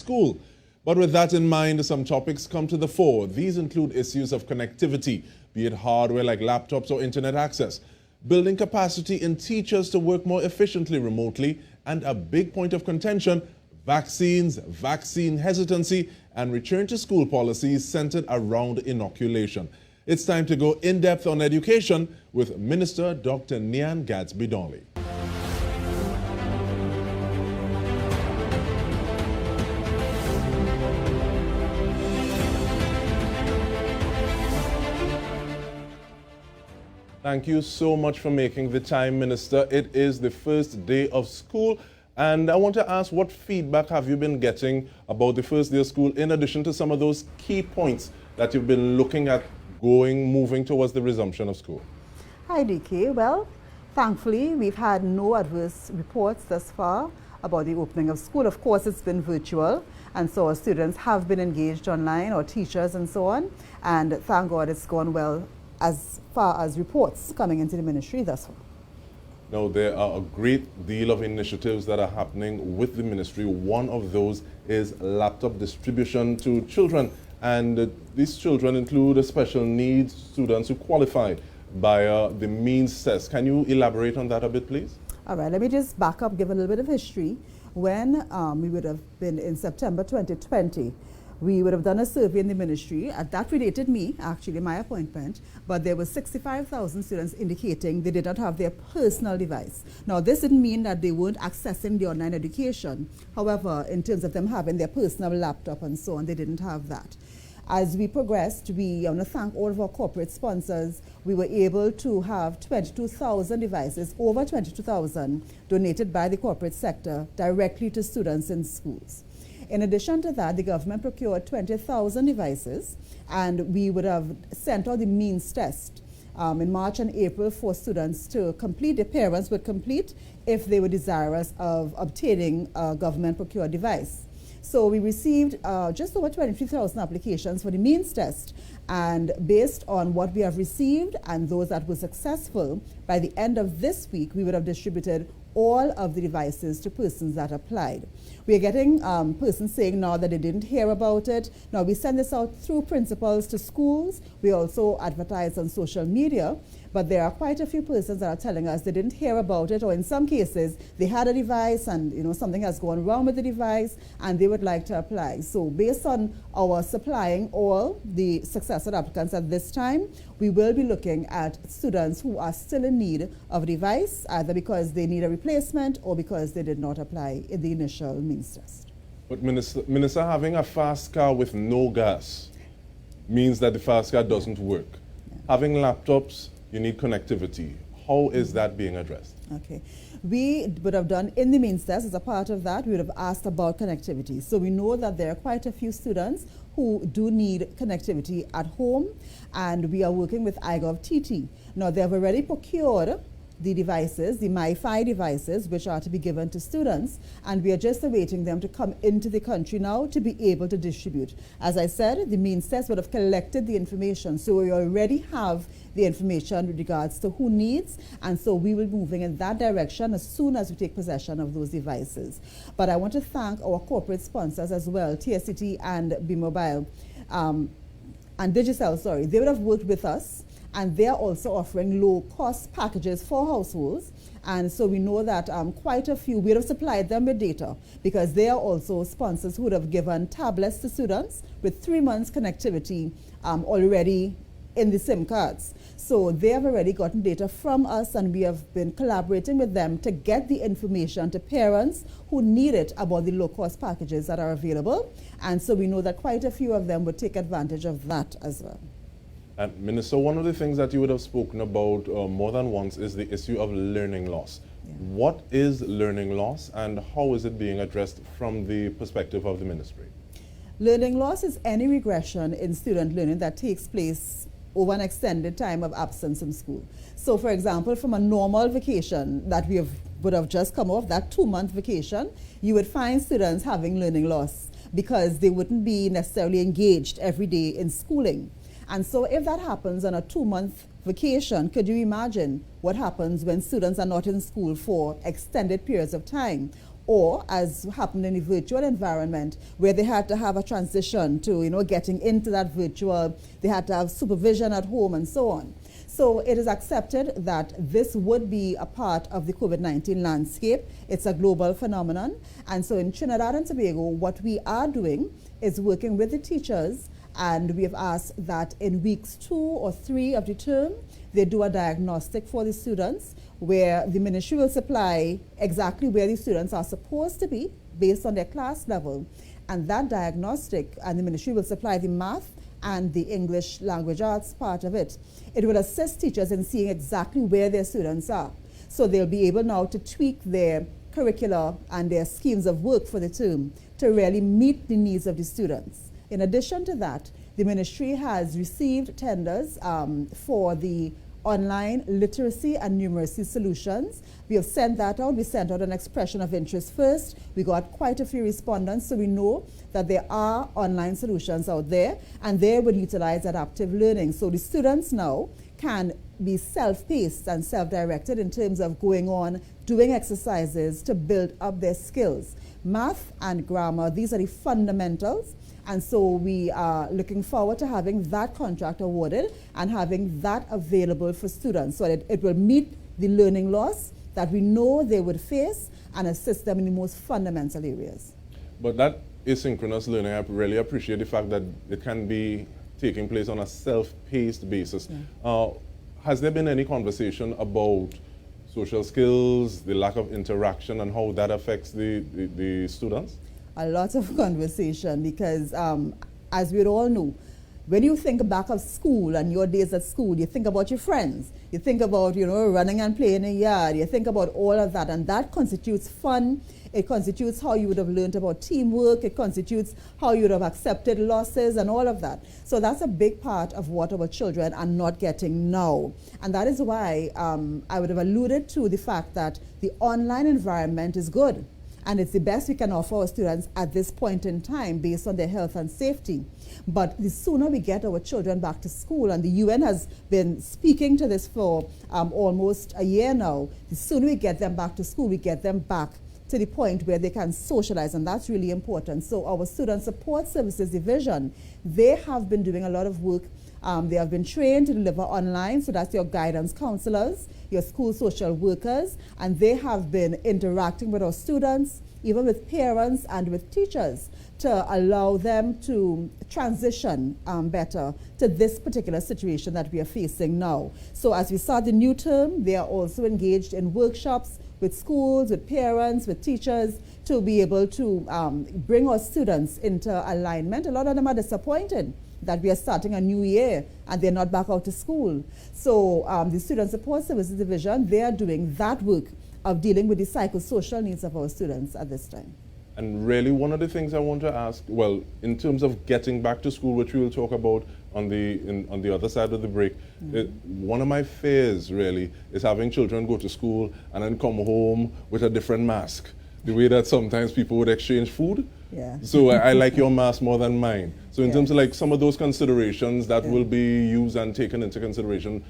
school. But with that in mind, some topics come to the fore. These include issues of connectivity, be it hardware like laptops or internet access, building capacity in teachers to work more efficiently remotely, and a big point of contention, vaccines, vaccine hesitancy, and return to school policies centered around inoculation. It's time to go in-depth on education with Minister Dr. Nyan Gadsby-Dolly. Thank you so much for making the time, Minister. It is the first day of school, and I want to ask, what feedback have you been getting about the first day of school, in addition to some of those key points that you've been looking at moving towards the resumption of school? Hi, Dike. Well, thankfully, we've had no adverse reports thus far about the opening of school. Of course, it's been virtual, and so our students have been engaged online, or teachers and so on, and thank God it's gone well as far as reports coming into the ministry thus far. Now, there are a great deal of initiatives that are happening with the ministry. One of those is laptop distribution to children, and these children include special needs students who qualify by the means test. Can you elaborate on that a bit, please? All right, let me just back up, give a little bit of history. When we would have been in September 2020, we would have done a survey in the ministry. That predated me, actually, my appointment, but there were 65,000 students indicating they did not have their personal device. Now, this didn't mean that they weren't accessing the online education. However, in terms of them having their personal laptop and so on, they didn't have that. As we progressed, I want to thank all of our corporate sponsors. We were able to have 22,000 devices, over 22,000, donated by the corporate sector directly to students in schools. In addition to that, the government procured 20,000 devices, and we would have sent out the means test in March and April for students to complete. Their parents would complete if they were desirous of obtaining a government procured device. So we received just over 23,000 applications for the means test, and based on what we have received and those that were successful, by the end of this week, we would have distributed all of the devices to persons that applied. We are getting persons saying now that they didn't hear about it. Now, we send this out through principals to schools. We also advertise on social media, but there are quite a few persons that are telling us they didn't hear about it, or in some cases, they had a device and something has gone wrong with the device and they would like to apply. So based on our supplying all the successful applicants at this time, we will be looking at students who are still in need of a device, either because they need a replacement or because they did not apply in the initial means test. But Minister, having a fast car with no gas means that the fast car doesn't work. Yeah. Having laptops, you need connectivity. How is that being addressed? Okay. We would have done in the means test, as a part of that, we would have asked about connectivity. So we know that there are quite a few students who do need connectivity at home, and we are working with iGovTT. Now, they have already procured the devices, the MiFi devices, which are to be given to students, and we are just awaiting them to come into the country now to be able to distribute. As I said, the means test would have collected the information, so we already have the information with regards to who needs, and so we will be moving in that direction as soon as we take possession of those devices. But I want to thank our corporate sponsors as well, TSCT and B-Mobile, and Digicel, sorry. They would have worked with us, and they are also offering low-cost packages for households. And so we know that quite a few, we would have supplied them with data, because they are also sponsors who would have given tablets to students with 3 months connectivity already in the SIM cards. So they have already gotten data from us, and we have been collaborating with them to get the information to parents who need it about the low-cost packages that are available. And so we know that quite a few of them would take advantage of that as well. And Minister, one of the things that you would have spoken about more than once is the issue of learning loss. Yeah. What is learning loss, and how is it being addressed from the perspective of the ministry? Learning loss is any regression in student learning that takes place over an extended time of absence from school. So, for example, from a normal vacation that would have just come off, that 2-month vacation, you would find students having learning loss because they wouldn't be necessarily engaged every day in schooling. And so if that happens on a 2-month vacation, could you imagine what happens when students are not in school for extended periods of time? or as happened in the virtual environment, where they had to have a transition to, getting into that virtual, they had to have supervision at home and so on. So it is accepted that this would be a part of the COVID-19 landscape. It's a global phenomenon. And so in Trinidad and Tobago, what we are doing is working with the teachers, and we have asked that in weeks 2 or 3 of the term, they do a diagnostic for the students, where the ministry will supply exactly where the students are supposed to be based on their class level. And that diagnostic, and the ministry will supply the math and the English language arts part of it. It will assist teachers in seeing exactly where their students are. So they'll be able now to tweak their curricula and their schemes of work for the term to really meet the needs of the students. In addition to that, the ministry has received tenders for the online literacy and numeracy solutions. We have sent that out. We sent out an expression of interest first. We got quite a few respondents, so we know that there are online solutions out there, and they would utilize adaptive learning. So the students now can be self-paced and self-directed in terms of going on, doing exercises to build up their skills. Math and grammar, these are the fundamentals. And so we are looking forward to having that contract awarded and having that available for students, so that it will meet the learning loss that we know they would face and assist them in the most fundamental areas. But that asynchronous learning, I really appreciate the fact that it can be taking place on a self-paced basis. Yeah. Has there been any conversation about social skills, the lack of interaction, and how that affects the students? A lot of conversation, because as we all know, when you think back of school and your days at school, you think about your friends, you think about running and playing in the yard, you think about all of that, and that constitutes fun. It constitutes how you would have learned about teamwork, it constitutes how you would have accepted losses and all of that. So that's a big part of what our children are not getting now. And that is why I would have alluded to the fact that the online environment is good. And it's the best we can offer our students at this point in time based on their health and safety. But the sooner we get our children back to school, and the UN has been speaking to this for almost a year now, the sooner we get them back to school, we get them back to the point where they can socialize, and that's really important. So our Student Support Services Division, they have been doing a lot of work. They have been trained to deliver online, so that's your guidance counselors, your school social workers, and they have been interacting with our students, even with parents and with teachers, to allow them to transition better to this particular situation that we are facing now. So as we start the new term, they are also engaged in workshops with schools, with parents, with teachers, to be able to bring our students into alignment. A lot of them are disappointed that we are starting a new year and they're not back out to school. So the Student Support Services Division, they are doing that work of dealing with the psychosocial needs of our students at this time. And really, one of the things I want to ask, well, in terms of getting back to school, which we will talk about on the other side of the break, one of my fears really is having children go to school and then come home with a different mask. The way that sometimes people would exchange food. Yeah. So I like your mask more than mine. So in terms of like some of those considerations that will be used and taken into consideration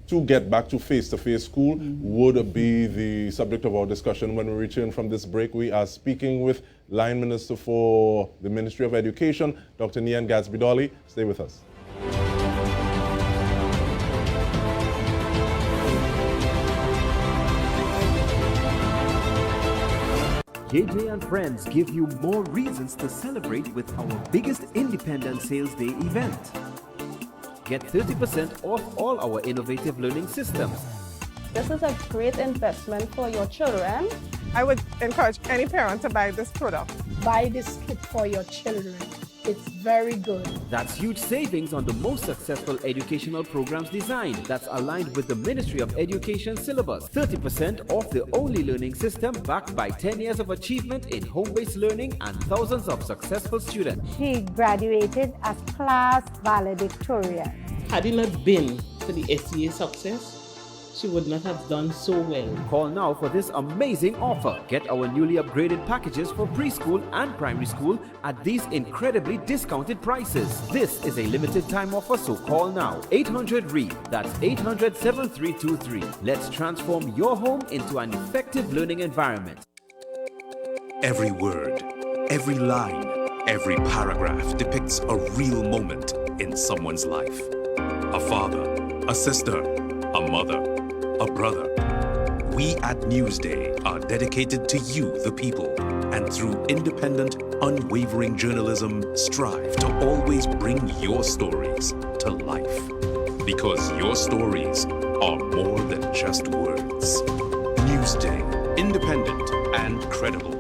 to get back to face-to-face school would be the subject of our discussion when we return from this break. We are speaking with Line Minister for the Ministry of Education, Dr. Nyan Gadsby-Dolly. Stay with us. JJ and Friends give you more reasons to celebrate with our biggest Independence Sales Day event. Get 30% off all our innovative learning systems. This is a great investment for your children. I would encourage any parent to buy this product. Buy this kit for your children. It's very good. That's huge savings on the most successful educational programs designed that's aligned with the Ministry of Education syllabus. 30% off the only learning system backed by 10 years of achievement in home-based learning and thousands of successful students. She graduated as class valedictorian. Had it not been for the SEA success, she would not have done so well. Call now for this amazing offer. Get our newly upgraded packages for preschool and primary school at these incredibly discounted prices. This is a limited time offer, so call now. 800-READ. That's 800-7323. Let's transform your home into an effective learning environment. Every word, every line, every paragraph depicts a real moment in someone's life. A father, a sister, a mother, a brother. We at Newsday are dedicated to you, the people, and through independent, unwavering journalism, strive to always bring your stories to life. Because your stories are more than just words. Newsday, independent and credible.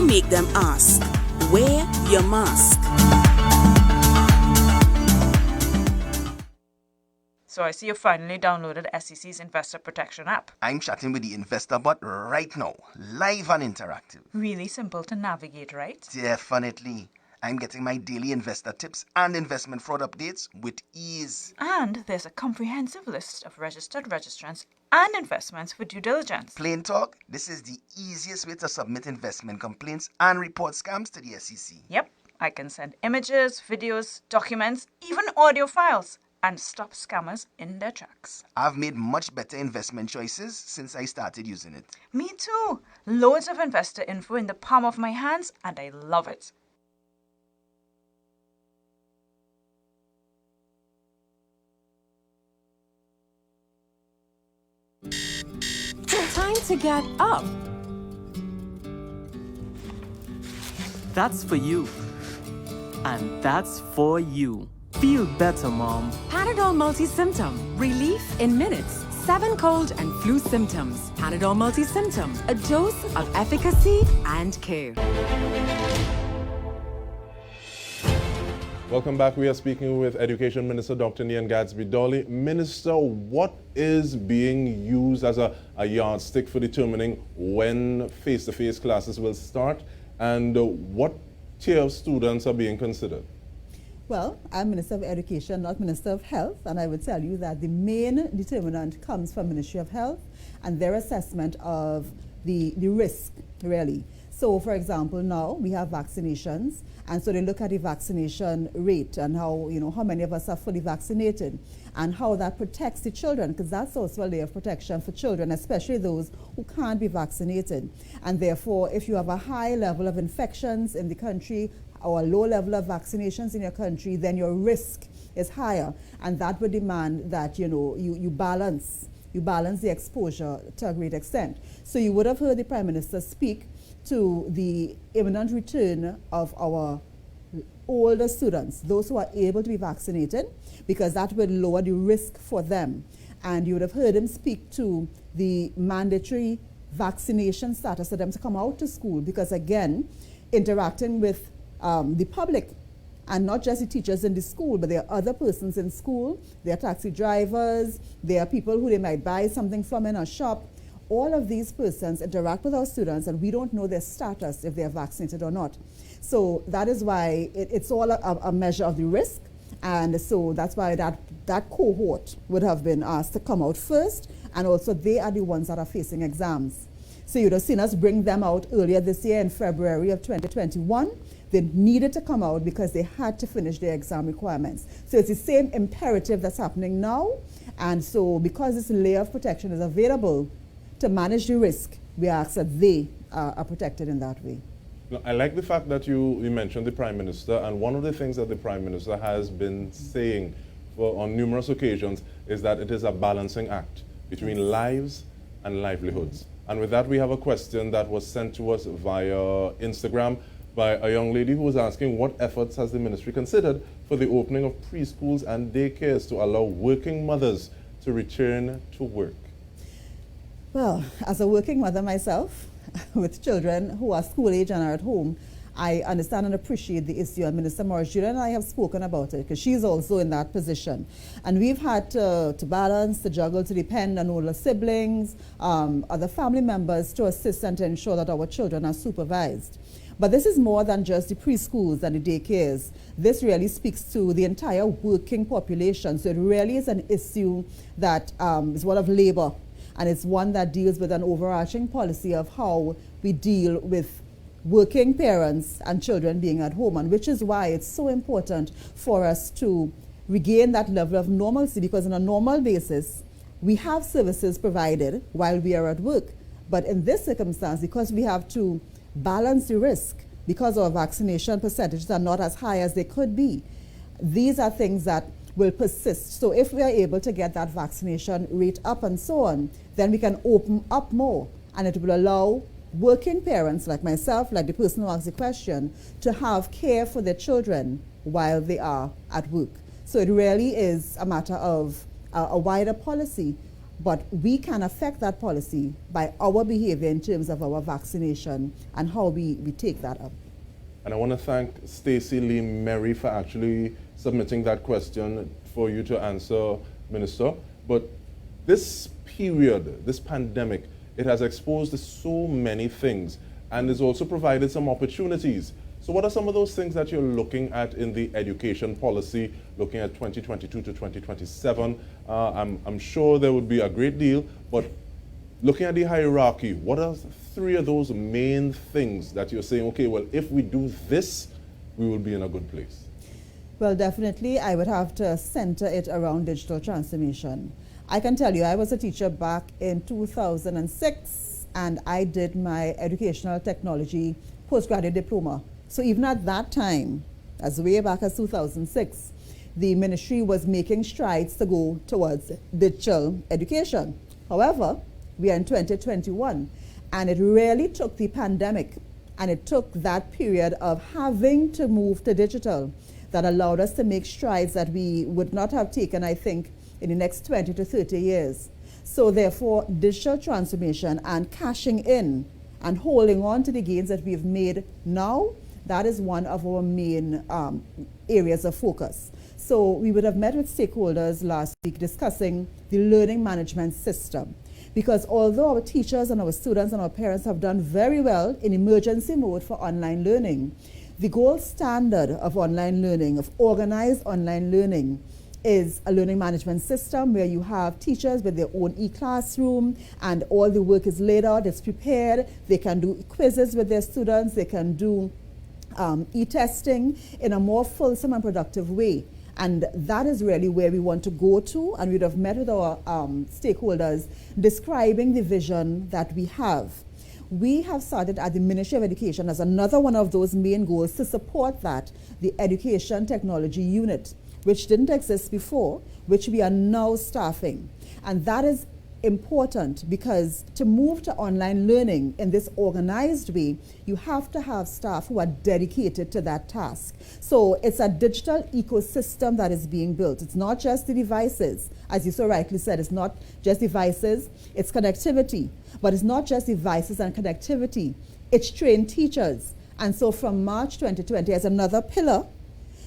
Make them ask. Wear your mask. So I see you finally downloaded SEC's Investor Protection app. I'm chatting with the investor bot right now, live and interactive. Really simple to navigate, right? Definitely. I'm getting my daily investor tips and investment fraud updates with ease. And there's a comprehensive list of registered registrants and investments for due diligence. Plain talk, this is the easiest way to submit investment complaints and report scams to the SEC. Yep, I can send images, videos, documents, even audio files, and stop scammers in their tracks. I've made much better investment choices since I started using it. Me too. Loads of investor info in the palm of my hands, and I love it. Time to get up. That's for you. And that's for you. Feel better, Mom. Panadol Multi-Symptom. Relief in minutes. 7 cold and flu symptoms. Panadol Multi-Symptom. A dose of efficacy and care. Welcome back. We are speaking with Education Minister Dr. Nyan Gadsby-Dolly. Minister, what is being used as a yardstick for determining when face-to-face classes will start, and what tier of students are being considered? Well, I'm Minister of Education, not Minister of Health, and I would tell you that the main determinant comes from Ministry of Health and their assessment of the risk, really. So, for example, now we have vaccinations, and so they look at the vaccination rate and how many of us are fully vaccinated and how that protects the children, because that's also a layer of protection for children, especially those who can't be vaccinated. And therefore, if you have a high level of infections in the country or a low level of vaccinations in your country, then your risk is higher, and that would demand that you balance the exposure to a great extent. So you would have heard the Prime Minister speak to the imminent return of our older students, those who are able to be vaccinated, because that will lower the risk for them. And you would have heard him speak to the mandatory vaccination status for them to come out to school, because again, interacting with the public, and not just the teachers in the school, but there are other persons in school, there are taxi drivers, there are people who they might buy something from in a shop. All of these persons interact with our students, and we don't know their status, if they are vaccinated or not. So that is why it's all a measure of the risk, and so that's why that cohort would have been asked to come out first, and also they are the ones that are facing exams. So you'd have seen us bring them out earlier this year in February of 2021. They needed to come out because they had to finish their exam requirements. So it's the same imperative that's happening now, and so because this layer of protection is available to manage the risk, we ask that they are protected in that way. Now, I like the fact that you mentioned the Prime Minister, and one of the things that the Prime Minister has been saying on numerous occasions is that it is a balancing act between lives and livelihoods. And with that, we have a question that was sent to us via Instagram by a young lady who was asking, what efforts has the ministry considered for the opening of preschools and daycares to allow working mothers to return to work? Well, as a working mother myself, with children who are school age and are at home, I understand and appreciate the issue, and Minister Morris Julian and I have spoken about it, because she's also in that position. And we've had to balance, to juggle, to depend on older siblings, other family members to assist and to ensure that our children are supervised. But this is more than just the preschools and the daycares. This really speaks to the entire working population. So it really is an issue that is one of labor, and it's one that deals with an overarching policy of how we deal with working parents and children being at home, and which is why it's so important for us to regain that level of normalcy, because on a normal basis, we have services provided while we are at work. But in this circumstance, because we have to balance the risk, because our vaccination percentages are not as high as they could be, these are things that will persist. So if we are able to get that vaccination rate up and so on, then we can open up more, and it will allow working parents like myself, like the person who asked the question, to have care for their children while they are at work. So it really is a matter of a wider policy, but we can affect that policy by our behavior in terms of our vaccination and how we take that up. And I want to thank Stacey Lee Merry for actually submitting that question for you to answer, Minister. But this period, this pandemic, it has exposed so many things and has also provided some opportunities. So what are some of those things that you're looking at in the education policy, looking at 2022 to 2027? I'm sure there would be a great deal, but looking at the hierarchy, what are 3 of those main things that you're saying, okay, well, if we do this, we will be in a good place? Well, definitely, I would have to center it around digital transformation. I can tell you, I was a teacher back in 2006, and I did my educational technology postgraduate diploma. So even at that time, as way back as 2006, the ministry was making strides to go towards digital education. However, we are in 2021, and it really took the pandemic, and it took that period of having to move to digital that allowed us to make strides that we would not have taken, I think, in the next 20 to 30 years. So therefore, digital transformation and cashing in and holding on to the gains that we've made now, that is one of our main areas of focus. So we would have met with stakeholders last week discussing the learning management system. Because although our teachers and our students and our parents have done very well in emergency mode for online learning, the gold standard of online learning, of organized online learning, is a learning management system where you have teachers with their own e-classroom, and all the work is laid out, it's prepared. They can do quizzes with their students, they can do e-testing in a more fulsome and productive way. And that is really where we want to go to, and we'd have met with our stakeholders describing the vision that we have. We have started at the Ministry of Education as another one of those main goals to support that, the Education Technology Unit, which didn't exist before, which we are now staffing. And that is important because to move to online learning in this organized way, you have to have staff who are dedicated to that task. So it's a digital ecosystem that is being built. It's not just the devices. As you so rightly said, it's not just devices, it's connectivity. But it's not just devices and connectivity, it's trained teachers. And so from March 2020, as another pillar,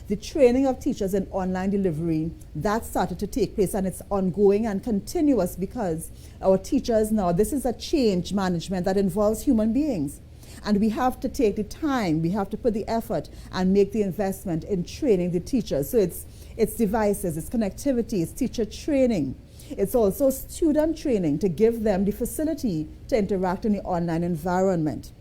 the training of teachers in online delivery, that started to take place, and it's ongoing and continuous because our teachers now, this is a change management that involves human beings. And we have to take the time, we have to put the effort and make the investment in training the teachers. So it's devices, it's connectivity, it's teacher training. It's also student training to give them the facility to interact in the online environment.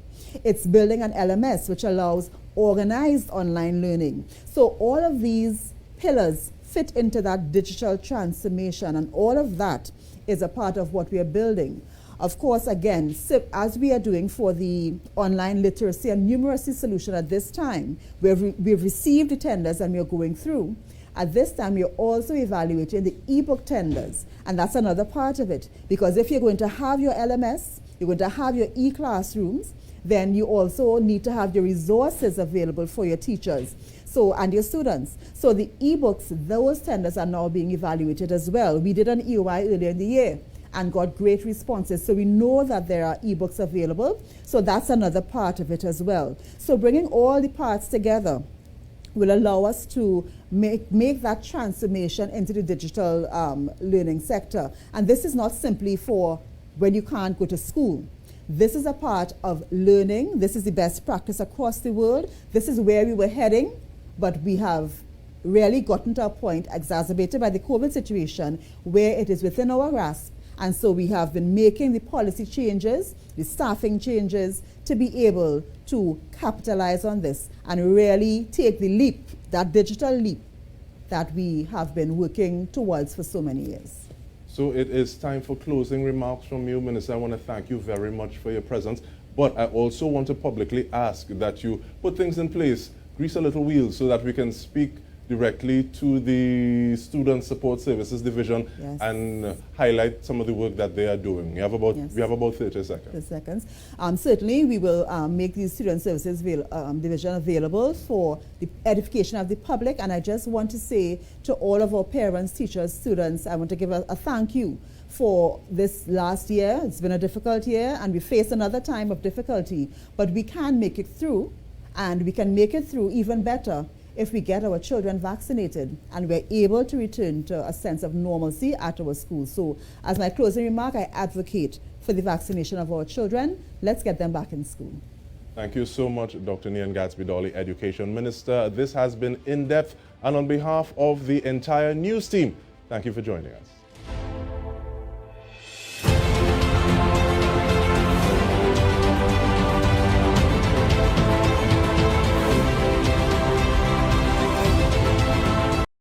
It's building an LMS which allows organized online learning. So all of these pillars fit into that digital transformation, and all of that is a part of what we are building. Of course, again, as we are doing for the online literacy and numeracy solution at this time, we've received the tenders and we are going through. At this time, we are also evaluating the ebook tenders, and that's another part of it. Because if you're going to have your LMS, you're going to have your e-classrooms, then you also need to have the resources available for your teachers and your students. So the ebooks, those tenders are now being evaluated as well. We did an EOI earlier in the year and got great responses. So we know that there are ebooks available. So that's another part of it as well. So bringing all the parts together will allow us to make that transformation into the digital learning sector. And this is not simply for when you can't go to school. This is a part of learning. This is the best practice across the world. This is where we were heading, but we have really gotten to a point exacerbated by the COVID situation where it is within our grasp. And so we have been making the policy changes, the staffing changes, to be able to capitalize on this and really take the leap, that digital leap that we have been working towards for so many years. So it is time for closing remarks from you, Minister. I want to thank you very much for your presence, but I also want to publicly ask that you put things in place, grease a little wheels, so that we can speak directly to the Student Support Services Division and highlight some of the work that they are doing. We have about 30 seconds. Certainly, we will make the Student Services Division available for the edification of the public. And I just want to say to all of our parents, teachers, students, I want to give a thank you for this last year. It's been a difficult year, and we face another time of difficulty. But we can make it through, and we can make it through even better if we get our children vaccinated and we're able to return to a sense of normalcy at our schools. So as my closing remark, I advocate for the vaccination of our children. Let's get them back in school. Thank you so much, Dr. Nyan Gadsby-Dolly, Education Minister. This has been In Depth, and on behalf of the entire news team, thank you for joining us.